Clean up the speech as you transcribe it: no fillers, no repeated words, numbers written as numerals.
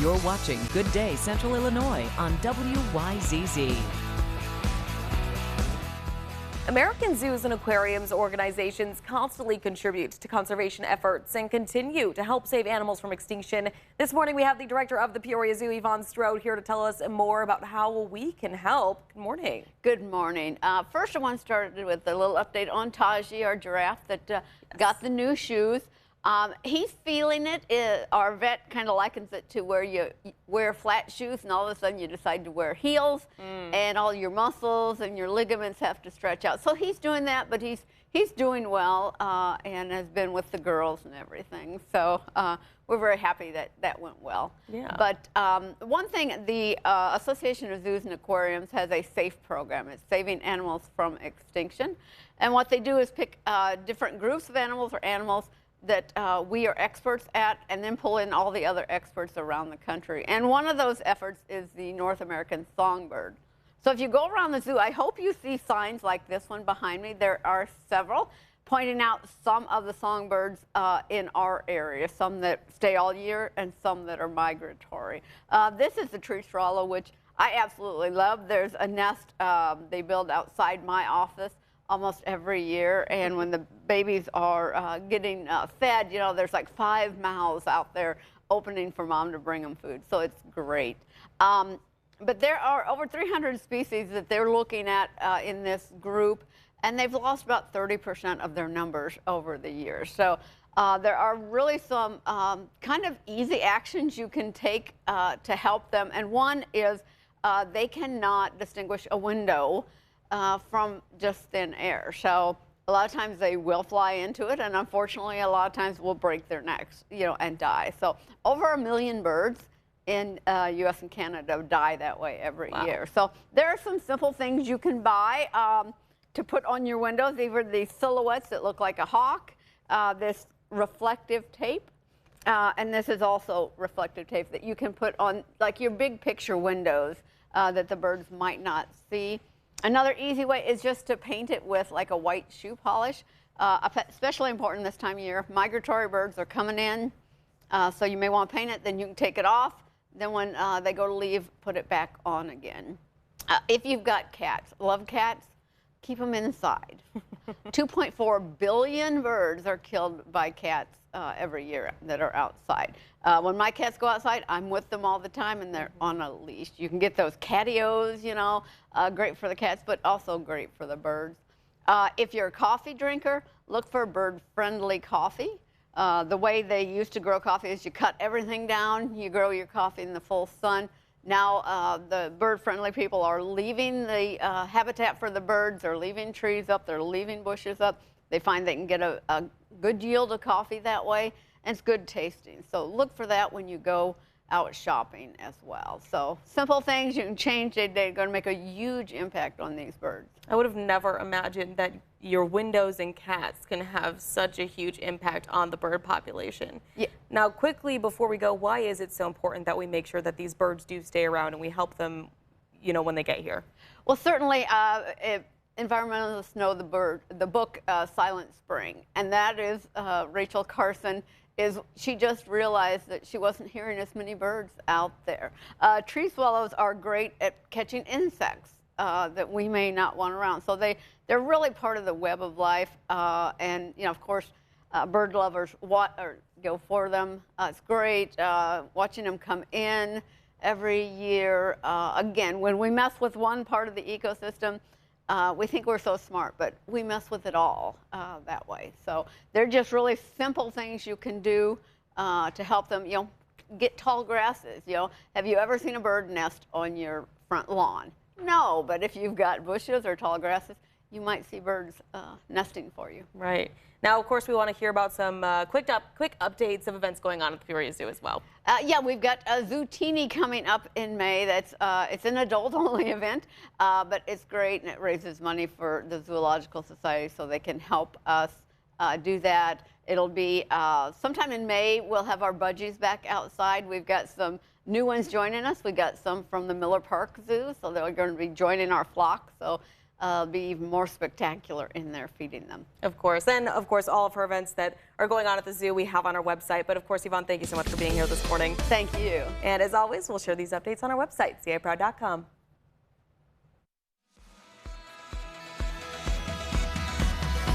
You're watching Good Day Central Illinois on WYZZ. American zoos and aquariums organizations constantly contribute to conservation efforts and continue to help save animals from extinction. This morning we have the director of the Peoria Zoo, Yvonne Strode, here to tell us more about how we can help. Good morning. Good morning. First I want to start with a little update on Taji, our giraffe that got the new shoes. He's feeling it. Our vet kind of likens it to where you wear flat shoes and all of a sudden you decide to wear heels and all your muscles and your ligaments have to stretch out. So he's doing that, but he's doing well and has been with the girls and everything. So we're very happy that that went well. Yeah. But one thing, the Association of Zoos and Aquariums has a SAFE program. It's saving animals from extinction. And what they do is pick different groups of animals or animals that we are experts at, and then pull in all the other experts around the country. And one of those efforts is the North American songbird. So if you go around the zoo, I hope you see signs like this one behind me. There are several pointing out some of the songbirds in our area, some that stay all year and some that are migratory. This is the tree swallow, which I absolutely love. There's a nest they build outside my office almost every year, and when the babies are getting fed, you know, there's like 5 mouths out there opening for mom to bring them food, so it's great. But there are over 300 species that they're looking at in this group, and they've lost about 30% of their numbers over the years. So there are really some kind of easy actions you can take to help them, and one is they cannot distinguish a window from just thin air. So a lot of times they will fly into it, and unfortunately a lot of times will break their necks, you know, and die. So over 1 million birds in US and Canada die that way every year. So there are some simple things you can buy to put on your windows. These are the silhouettes that look like a hawk, this reflective tape, and this is also reflective tape that you can put on like your big picture windows that the birds might not see. Another easy way is just to paint it with like a white shoe polish, especially important this time of year. Migratory birds are coming in, so you may want to paint it, then you can take it off. Then when they go to leave, put it back on again. If you've got cats, love cats, keep them inside. 2.4 billion birds are killed by cats every year that are outside. When my cats go outside, I'm with them all the time, and they're on a leash. You can get those catios, you know, great for the cats, but also great for the birds. If you're a coffee drinker, look for bird-friendly coffee. The way they used to grow coffee is you cut everything down, you grow your coffee in the full sun. Now the bird-friendly people are leaving the habitat for the birds, they're leaving trees up, they're leaving bushes up. They find they can get a good yield of coffee that way, and it's good tasting. So look for that when you go out shopping as well. So simple things you can change, they're going to make a huge impact on these birds. I would have never imagined that your windows and cats can have such a huge impact on the bird population. Yeah. Now, quickly before we go, why is it so important that we make sure that these birds do stay around and we help them, you know, when they get here? Well, certainly, environmentalists know the book Silent Spring, and that is Rachel Carson. She just realized that she wasn't hearing as many birds out there. Tree swallows are great at catching insects that we may not want around. So they're really part of the web of life, and you know, of course, bird lovers go for them. It's great watching them come in every year. Again, when we mess with one part of the ecosystem, we think we're so smart, but we mess with it all that way. So they're just really simple things you can do to help them. You know, get tall grasses. You know, have you ever seen a bird nest on your front lawn? No, but if you've got bushes or tall grasses, you might see birds nesting for you. Right. Now, of course, we want to hear about some quick updates of events going on at the Peoria Zoo as well. Yeah, we've got a Zootini coming up in May. That's it's an adult-only event, but it's great, and it raises money for the Zoological Society so they can help us do that. It'll be sometime in May. We'll have our budgies back outside. We've got some new ones joining us. We got some from the Miller Park Zoo, so they're going to be joining our flock. So be even more spectacular in there feeding them. Of course. And of course, all of her events that are going on at the zoo we have on our website. But of course, Yvonne, thank you so much for being here this morning. Thank you. And as always, we'll share these updates on our website, caproud.com.